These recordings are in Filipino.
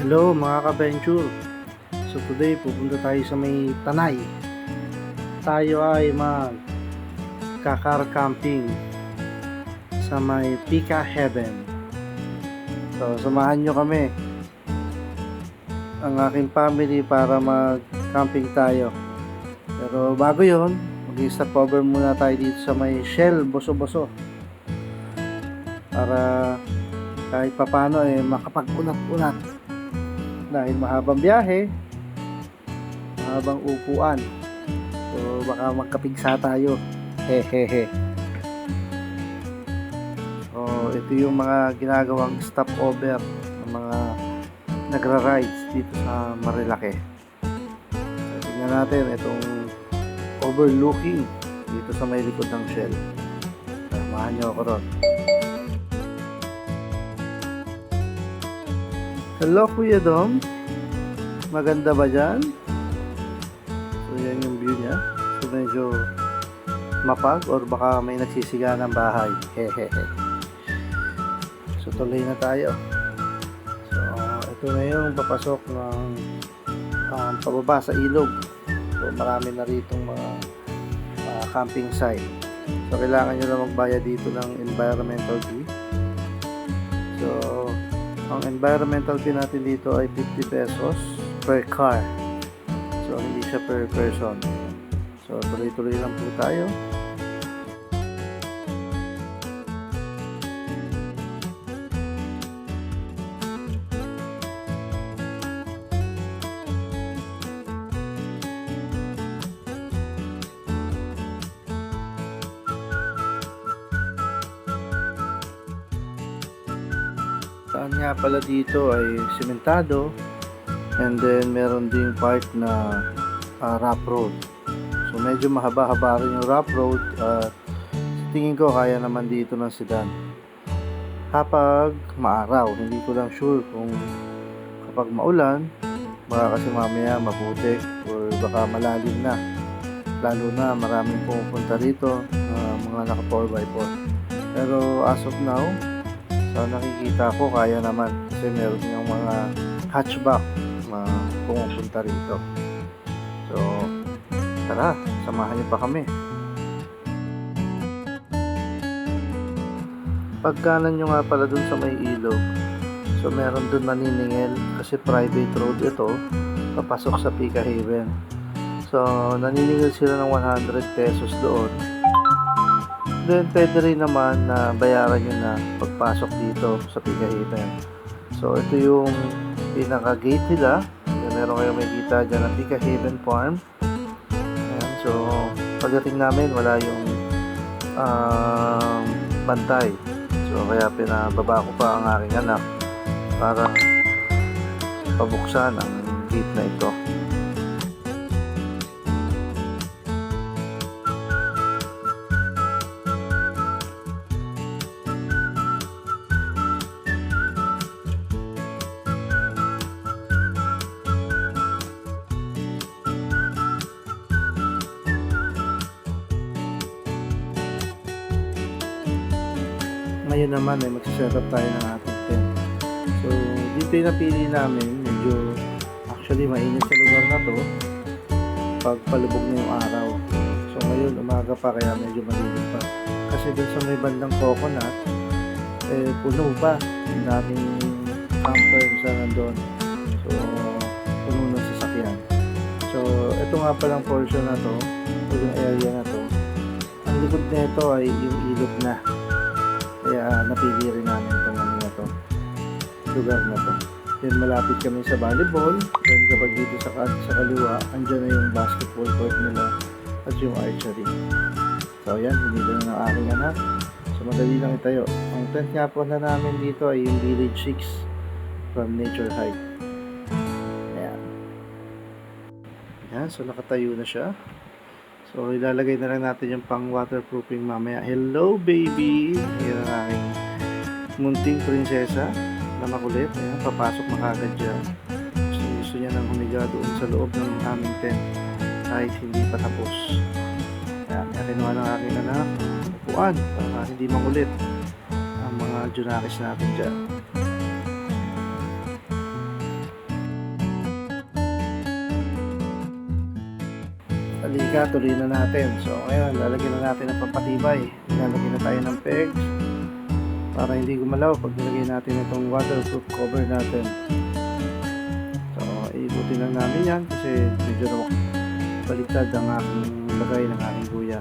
Hello mga ka-venture. So today pupunta tayo sa may Tanay. Tayo ay mag-car camping sa may Pika Heaven. So samahan nyo kami, ang aking family, para mag-camping tayo. Pero bago yon, mag-stop over muna tayo dito sa may Shell Boso-Boso para kahit papano makapag-unat-unat. Dahil mahabang biyahe, mahabang upuan, so baka magkapigsa tayo. Hehehe. So ito yung mga ginagawang stopover ng mga nagra-rides dito sa Marilake. So, tingnan natin itong overlooking dito sa may likod ng Shell. Samahan nyo ako ron. Hello Kuya Dom, maganda ba dyan? So yan yung view niya. So medyo mapag or baka may nagsisiga ng bahay. Hehehe. So tuloy na tayo. So ito na yung papasok ng pababa sa ilog. So marami na ritong mga camping site. So kailangan nyo na magbayad dito ng environmental fee. So ang environmental fee natin dito ay 50 pesos per car. So hindi siya per person. So tuloy-tuloy lang po tayo. Saan nga pala dito ay sementado, and then meron ding part na rough road. So medyo mahaba-haba rin yung rough road at tingin ko kaya naman dito ng sedan kapag maaraw. Hindi ko lang sure kung kapag maulan, baka kasi mamaya maputik or baka malalim na, lalo na maraming pumupunta rito, mga naka 4x4. Pero as of now, so nakikita ko kaya naman kasi meron yung mga hatchback na pumupunta rito. So tara, samahan niyo pa kami. Pagkanan nyo nga pala dun sa may ilog, so meron dun naniningil kasi private road ito papasok sa Pika Heaven. So naniningil sila ng 100 pesos doon. Then pwede rin naman na bayaran nyo na pagpasok dito sa Pika Heaven. So ito yung pinaka gate nila. Meron kayong makikita dyan ng Pika Heaven Farm. Ayan, so pagdating namin wala yung bantay. So kaya pinababa ko pa ang aking anak para pabuksan ang gate na ito. Ngayon naman ay magsiset-up tayo ng ating tent. So dito yung napili namin, medyo actually mainit sa lugar na to pag palubog na yung araw. So ngayon umaga pa kaya medyo malilim pa. Kasi dun sa may bandang Coconut, puno pa yung daming camper sa nandun. So puno ng sasakyan. So ito nga palang portion na to, yung area na to, ang likod na ito ay yung ilog na. Kaya napili rin namin itong lugar na to. Then malapit kami sa volleyball. Then kapag dito sa kaliwa, andyan na yung basketball court nila at yung archery. So ayan, hinila na ng aking anak. So madali lang itayo. Ang tent nga po na namin dito ay yung Village 6 from Nature Hike. Ayan. Ayan, so nakatayo na siya. So ilalagay na lang natin yung pang waterproofing mamaya. Hello baby! Ayan ang aking munting prinsesa na makulit. Ayan, papasok na kagad dyan. Gusto niya nang humiga doon sa loob ng aming tent kahit hindi pa tapos. Ayan, kinuha ng aking anak upuan para hindi makulit ang mga junakis natin dyan. halika, tuloy na natin. So ngayon, lalagyan na natin ng pampatibay. Lalagyan na tayo ng pegs para hindi gumalaw pag nilagay natin itong waterproof cover natin. So iikutin lang namin yan kasi medyo na baliktad ang aking lagay ng aking kuya.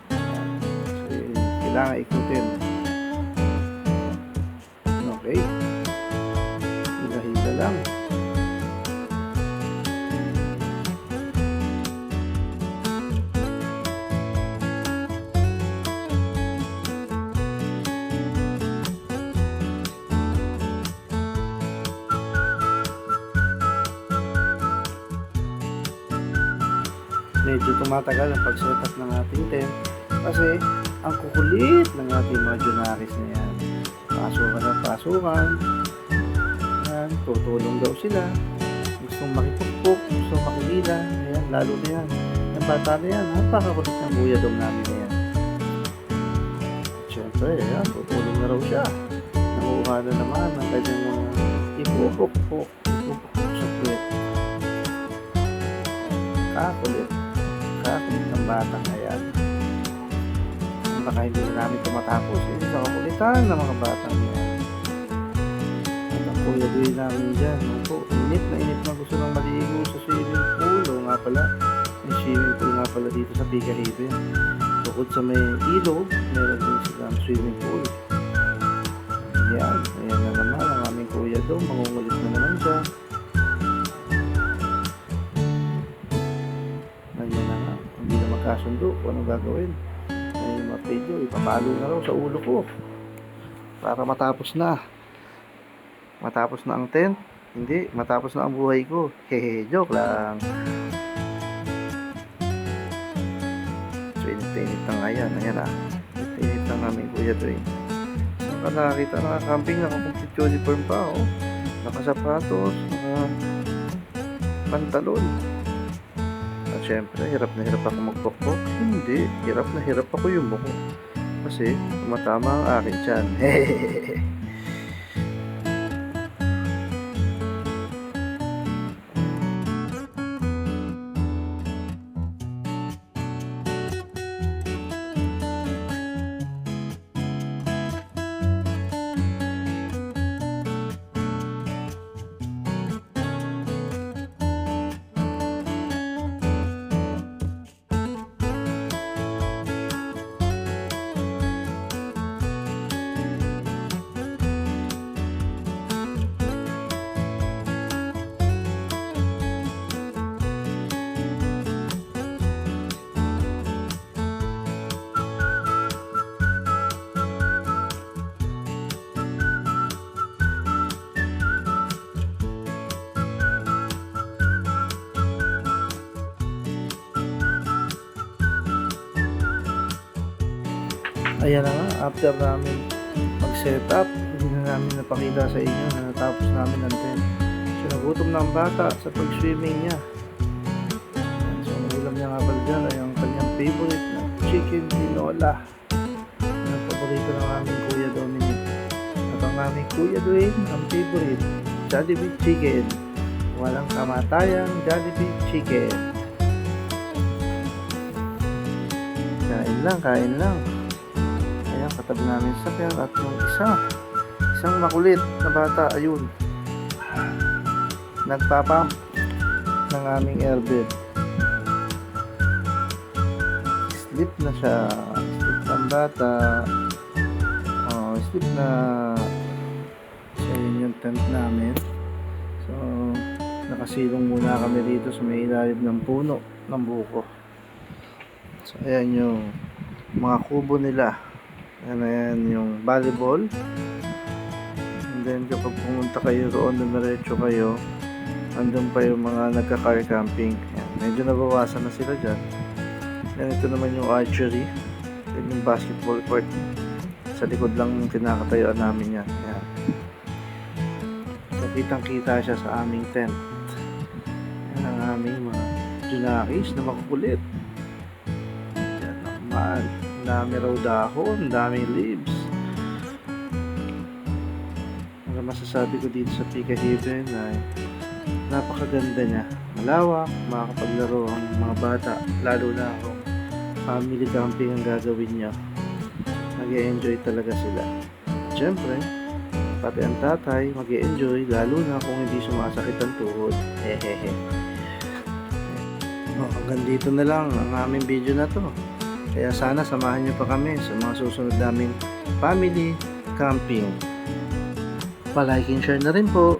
So kailangan ikutin. Okay, hila-hila lang. Medyo tumatagal ang pag-setup ng ating tent kasi ang kukulit ng ating mga Junaris na yan. Pasukan ng pasukan. Yan, tutulong daw sila. Gustong makipukpuk, gustong makilila. Yan, lalo na yan. Yung bata na yan, napakakulit ng Kuya Dom namin na yan. Siyempre, yan, tutulong na raw siya. Nakuha na naman ang kanyang mga ipupukpuk sa puwet. Kakulit ng bata na yan. Baka hindi na namin tumatapos sa kakulitan ng mga bata na yan. At ang kuya doy namin dyan, init na gusto ng maligo sa swimming pool. O nga pala, may swimming pool nga pala dito sa Pika Haven. Bukod sa may ilog, meron din silang swimming pool. Ayan na naman ang aming kuya doon, mangungulit na naman siya. Kasundo kung anong gagawin. Ay mapedyo, ipapalo na raw sa ulo ko para matapos na ang tent. Hindi, matapos na ang buhay ko. Hehe, joke lang. So init na nga yan. Ayan ah, init na namin kuya doon. Saka nakakita na camping, naka-complete uniform pa oh. Nakasapatos, pantalon. Siyempre, hirap na hirap ako magpokpok. Hindi, hirap na hirap ako yung buko. Kasi, tumatama ang akin tiyan. Hehehehe. Ayan na nga, after namin mag-setup, hindi na namin napakita sa inyo na natapos namin ang tent. So nagutom na ang bata sa pag-swimming niya. So ang ulam niya nga pala dyan ay ang kanyang favorite na chicken tinola. Ang paborito ng aming Kuya Dominic. At ang aming Kuya Dwayne, ang favorite, Jollibee Chicken. Walang kamatayang Jollibee Chicken. Kain lang. Ayan, katabi namin sa sakyan at yung isang makulit na bata, ayun, nagpapump ng aming airbed. Sleep na siya, sleep ng bata. Sleep na. So yun yung tent namin. So nakasilong muna kami dito sa may ilalim ng puno ng buko. So ayan yung mga kubo nila. Ayan yung volleyball. And then kapag pumunta kayo roon, dumiretso kayo, andun pa yung mga nagka-car camping. Ayan, medyo nabawasan na sila dyan. Ayan, ito naman yung archery. Ayan yung basketball court. Sa likod lang kinakatayuan namin yan. Ayan. So kitang kita siya sa aming tent. Ayan ang aming mga Junaris na makukulit. Ayan naman. Dami raw dahon, daming leaves. Ang masasabi ko dito sa Pika Haven ay napakaganda niya. Malawak, makakapaglaro ang mga bata, lalo na kung family camping ang gagawin nyo. Mag-e-enjoy talaga sila. Siyempre, pati ang tatay mag-e-enjoy, lalo na kung hindi sumasakit ang tuhod. Hehehe. Hanggang dito na lang ang aming video na to. Kaya sana samahan nyo pa kami sa mga susunod naming family camping. Pa-like and share na rin po.